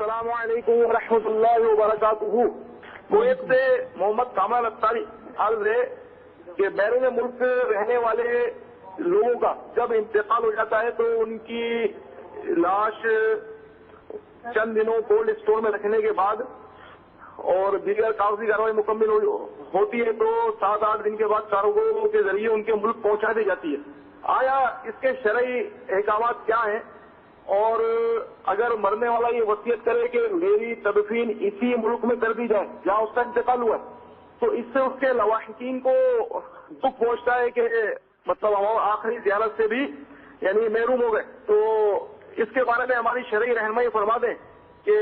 السلام علیکم ورحمۃ اللہ وبرکاتہ. کویت سے محمد کامران اختاری. عرض ہے کہ بیرون ملک رہنے والے لوگوں کا جب انتقال ہو جاتا ہے تو ان کی لاش چند دنوں کولڈ اسٹور میں رکھنے کے بعد اور دیگر کاغذی کارروائی مکمل ہوتی ہے تو 7-8 دن کے بعد کاروباروں کے ذریعے ان کے ملک پہنچا دی جاتی ہے. آیا اس کے شرعی احکامات کیا ہیں؟ اور اگر مرنے والا یہ وصیت کرے کہ میری تدفین اسی ملک میں کر دی جائے جہاں اس کا انتقال ہوا ہے تو اس سے اس کے لواحقین کو دکھ پہنچتا ہے کہ مطلب ہم آخری زیارت سے بھی یعنی محروم ہو گئے. تو اس کے بارے میں ہماری شرعی رہنمائی فرما دیں کہ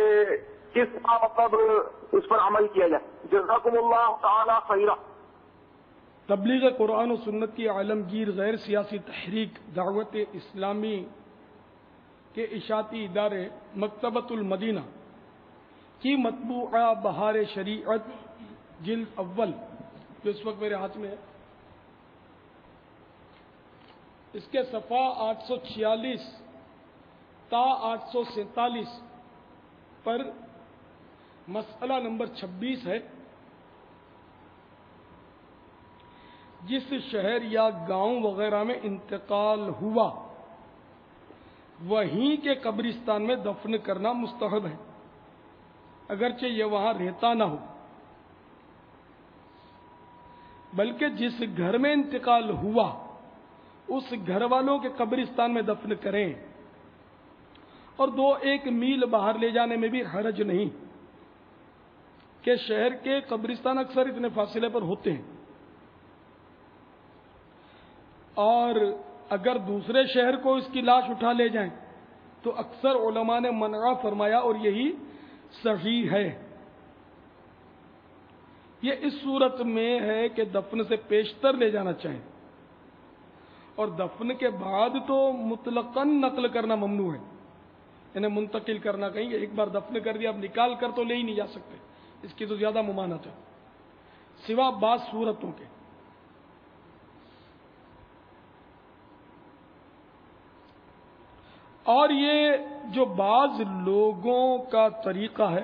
کس مطلب اس پر عمل کیا جائے. جزاکم اللہ تعالی خیرہ. تبلیغ قرآن و سنت کی عالمگیر غیر سیاسی تحریک دعوت اسلامی کے اشاعتی ادارے مکتبۃ المدینہ کی مطبوعہ بہار شریعت جلد اول جو اس وقت میرے ہاتھ میں ہے، اس کے صفحہ 846 تا 847 پر مسئلہ نمبر 26 ہے. جس شہر یا گاؤں وغیرہ میں انتقال ہوا وہیں کے قبرستان میں دفن کرنا مستحب ہے اگرچہ یہ وہاں رہتا نہ ہو، بلکہ جس گھر میں انتقال ہوا اس گھر والوں کے قبرستان میں دفن کریں اور 2-1 میل باہر لے جانے میں بھی حرج نہیں کہ شہر کے قبرستان اکثر اتنے فاصلے پر ہوتے ہیں، اور اگر دوسرے شہر کو اس کی لاش اٹھا لے جائیں تو اکثر علماء نے منع فرمایا اور یہی صحیح ہے. یہ اس صورت میں ہے کہ دفن سے پیشتر لے جانا چاہیے اور دفن کے بعد تو مطلقاً نقل کرنا ممنوع ہے، انہیں منتقل کرنا کہیں کہ ایک بار دفن کر دیا اب نکال کر تو لے ہی نہیں جا سکتے، اس کی تو زیادہ ممانعت ہے سوا بعض صورتوں کے. اور یہ جو بعض لوگوں کا طریقہ ہے